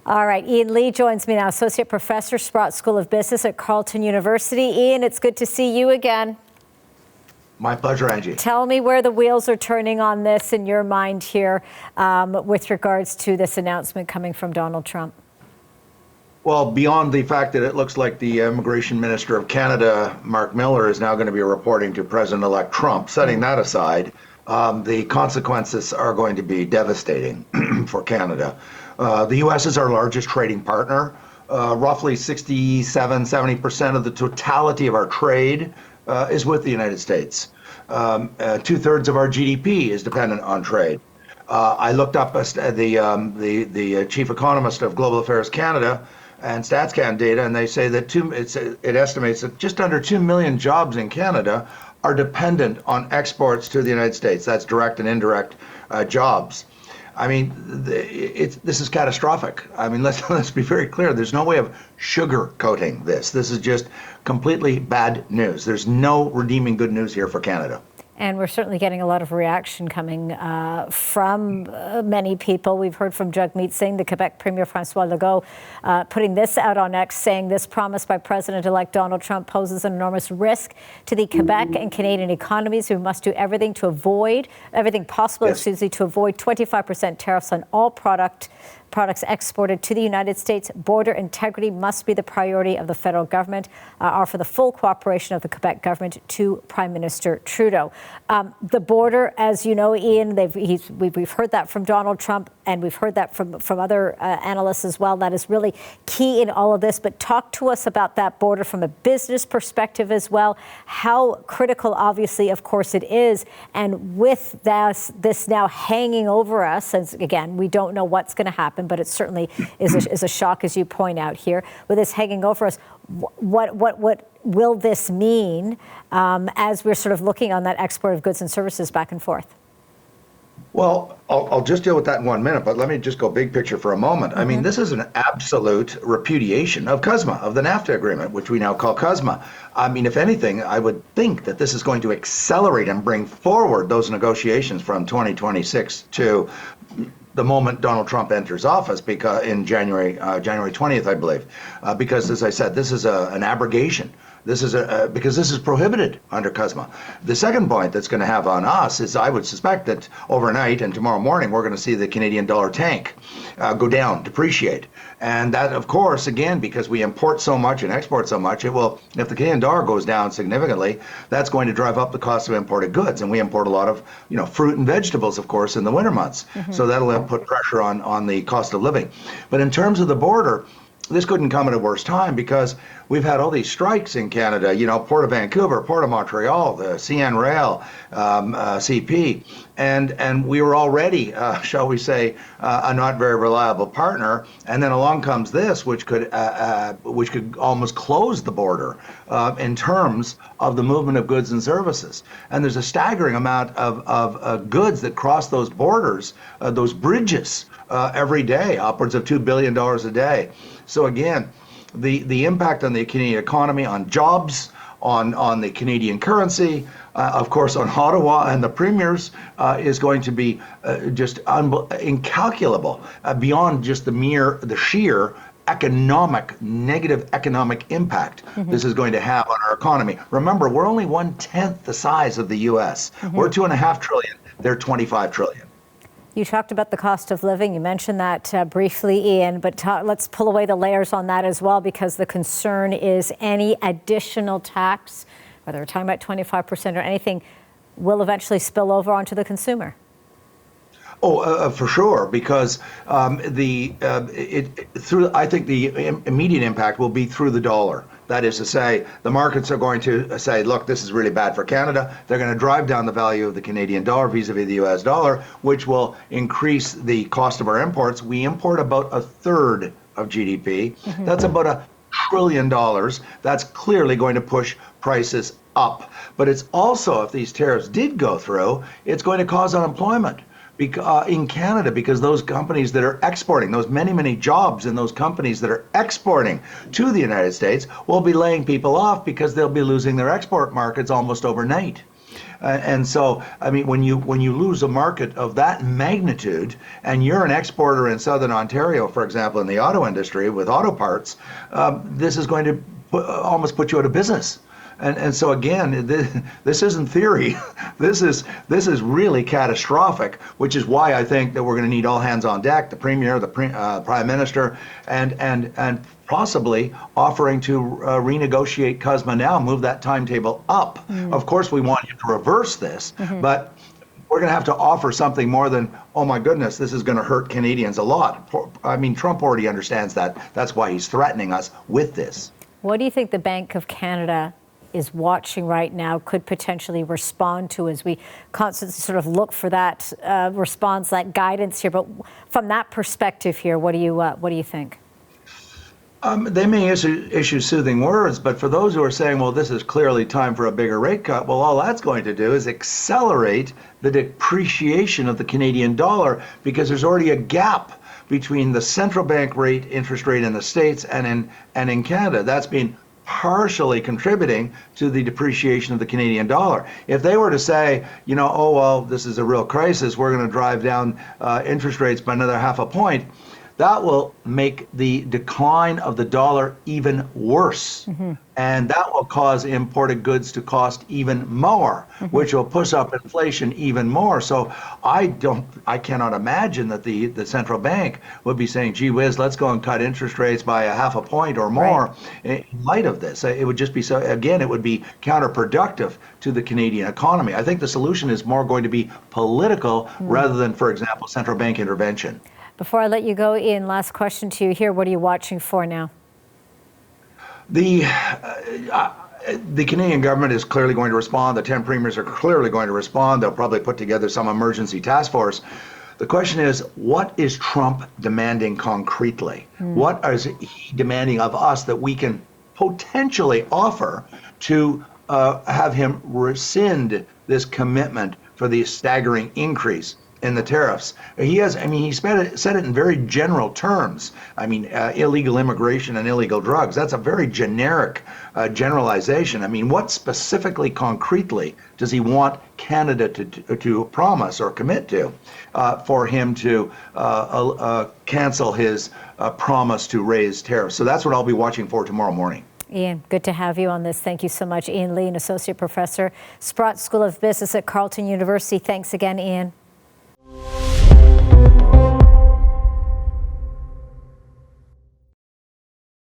All right, Ian Lee joins me now, Associate Professor, Sprott School of Business at Carleton University. Ian, it's good to see you again. My pleasure, Angie. Tell me where the wheels are turning on this in your mind here with regards to this announcement coming from Donald Trump. Well, beyond the fact that it looks like the Immigration Minister of Canada, Mark Miller, is now going to be reporting to President-elect Trump, setting that aside, the consequences are going to be devastating for Canada. The U.S. is our largest trading partner. Roughly 70% of the totality of our trade is with the United States. 2/3 of our GDP is dependent on trade. I looked up the chief economist of Global Affairs Canada and StatsCan data, and they say that it estimates that just under 2 million jobs in Canada are dependent on exports to the United States. That's direct and indirect jobs. I mean, this is catastrophic. I mean, let's be very clear. There's no way of sugarcoating this. This is just completely bad news. There's no redeeming good news here for Canada. And we're certainly getting a lot of reaction coming from many people. We've heard from Jagmeet Singh, the Quebec Premier François Legault, putting this out on X, saying this promise by President-elect Donald Trump poses an enormous risk to the Quebec and Canadian economies. We must do everything possible, yes, to avoid 25% tariffs on all products exported to the United States. Border integrity must be the priority of the federal government. Offer the full cooperation of the Quebec government to Prime Minister Trudeau. The border, as you know, Ian, we've heard that from Donald Trump, and we've heard that from other analysts as well. That is really key in all of this. But talk to us about that border from a business perspective as well. How critical, obviously, of course, it is. And with this now hanging over us, and again, we don't know what's going to happen, but it certainly is a shock, as you point out here. With this hanging over us, what will this mean as we're sort of looking on that export of goods and services back and forth? Well, I'll just deal with that in 1 minute, but let me just go big picture for a moment. I mean, this is an absolute repudiation of CUSMA, of the NAFTA agreement, which we now call CUSMA. I mean, if anything, I would think that this is going to accelerate and bring forward those negotiations from 2026 to the moment Donald Trump enters office, because in January 20th, I believe, because, as I said, this is an abrogation. This is because this is prohibited under CUSMA. The second point that's going to have on us is, I would suspect that overnight and tomorrow morning we're going to see the Canadian dollar tank go down, depreciate, and that, of course, again, because we import so much and export so much, it will. If the Canadian dollar goes down significantly, that's going to drive up the cost of imported goods, and we import a lot of fruit and vegetables, of course, in the winter months. So that'll put pressure on the cost of living. But in terms of the border, this couldn't come at a worse time, because we've had all these strikes in Canada, Port of Vancouver, Port of Montreal, the CN Rail, CP, and we were already, shall we say, a not very reliable partner. And then along comes this, which could almost close the border in terms of the movement of goods and services. And there's a staggering amount of goods that cross those borders, those bridges, every day, upwards of $2 billion a day. So again, the impact on the Canadian economy, on jobs, on the Canadian currency, of course, on Ottawa and the premiers, is going to be just incalculable, beyond just the sheer negative economic impact this is going to have on our economy. Remember, we're only 1/10 the size of the U.S. We're $2.5 trillion. They're $25 trillion. You talked about the cost of living. You mentioned that briefly, Ian, but let's pull away the layers on that as well, because the concern is any additional tax, whether we're talking about 25% or anything, will eventually spill over onto the consumer. Oh, for sure, because I think the immediate impact will be through the dollar. That is to say, the markets are going to say, look, this is really bad for Canada. They're going to drive down the value of the Canadian dollar vis-a-vis the US dollar, which will increase the cost of our imports. We import about 1/3 of GDP. That's about $1 trillion. That's clearly going to push prices up. But it's also, if these tariffs did go through, it's going to cause unemployment in Canada, because those companies that are exporting, those many jobs in those companies that are exporting to the United States will be laying people off, because they'll be losing their export markets almost overnight. And so, I mean, when you lose a market of that magnitude, and you're an exporter in Southern Ontario, for example, in the auto industry with auto parts, this is going to almost put you out of business. And so again, this isn't theory. This is really catastrophic, which is why I think that we're going to need all hands on deck, the Premier, the Prime Minister, and possibly offering to renegotiate CUSMA now, move that timetable up. Of course, we want you to reverse this, but we're going to have to offer something more than, oh my goodness, this is going to hurt Canadians a lot. I mean, Trump already understands that. That's why he's threatening us with this. What do you think the Bank of Canada is watching right now, could potentially respond to as we constantly sort of look for that response, that guidance here? But from that perspective here, what do you think? They may issue soothing words, but for those who are saying, well, this is clearly time for a bigger rate cut, well, all that's going to do is accelerate the depreciation of the Canadian dollar, because there's already a gap between the central bank rate, interest rate in the States and in Canada. That's been partially contributing to the depreciation of the Canadian dollar. If they were to say, you know, oh, well, this is a real crisis, we're going to drive down interest rates by another 0.5 point, that will make the decline of the dollar even worse. And that will cause imported goods to cost even more, which will push up inflation even more. So I cannot imagine that the central bank would be saying, gee whiz, let's go and cut interest rates by 0.5 point or more in light of this. It would just be so, again, it would be counterproductive to the Canadian economy. I think the solution is more going to be political rather than, for example, central bank intervention. Before I let you go, Ian, last question to you here. What are you watching for now? The Canadian government is clearly going to respond. The 10 premiers are clearly going to respond. They'll probably put together some emergency task force. The question is, what is Trump demanding concretely? What is he demanding of us that we can potentially offer to have him rescind this commitment for the staggering increase in the tariffs? He said it in very general terms. I mean, illegal immigration and illegal drugs, that's a very generic generalization. I mean, what specifically, concretely, does he want Canada to promise or commit to for him to cancel his promise to raise tariffs? So that's what I'll be watching for tomorrow morning. Ian, good to have you on this. Thank you so much. Ian Lee, an associate professor, Sprott School of Business at Carleton University. Thanks again, Ian.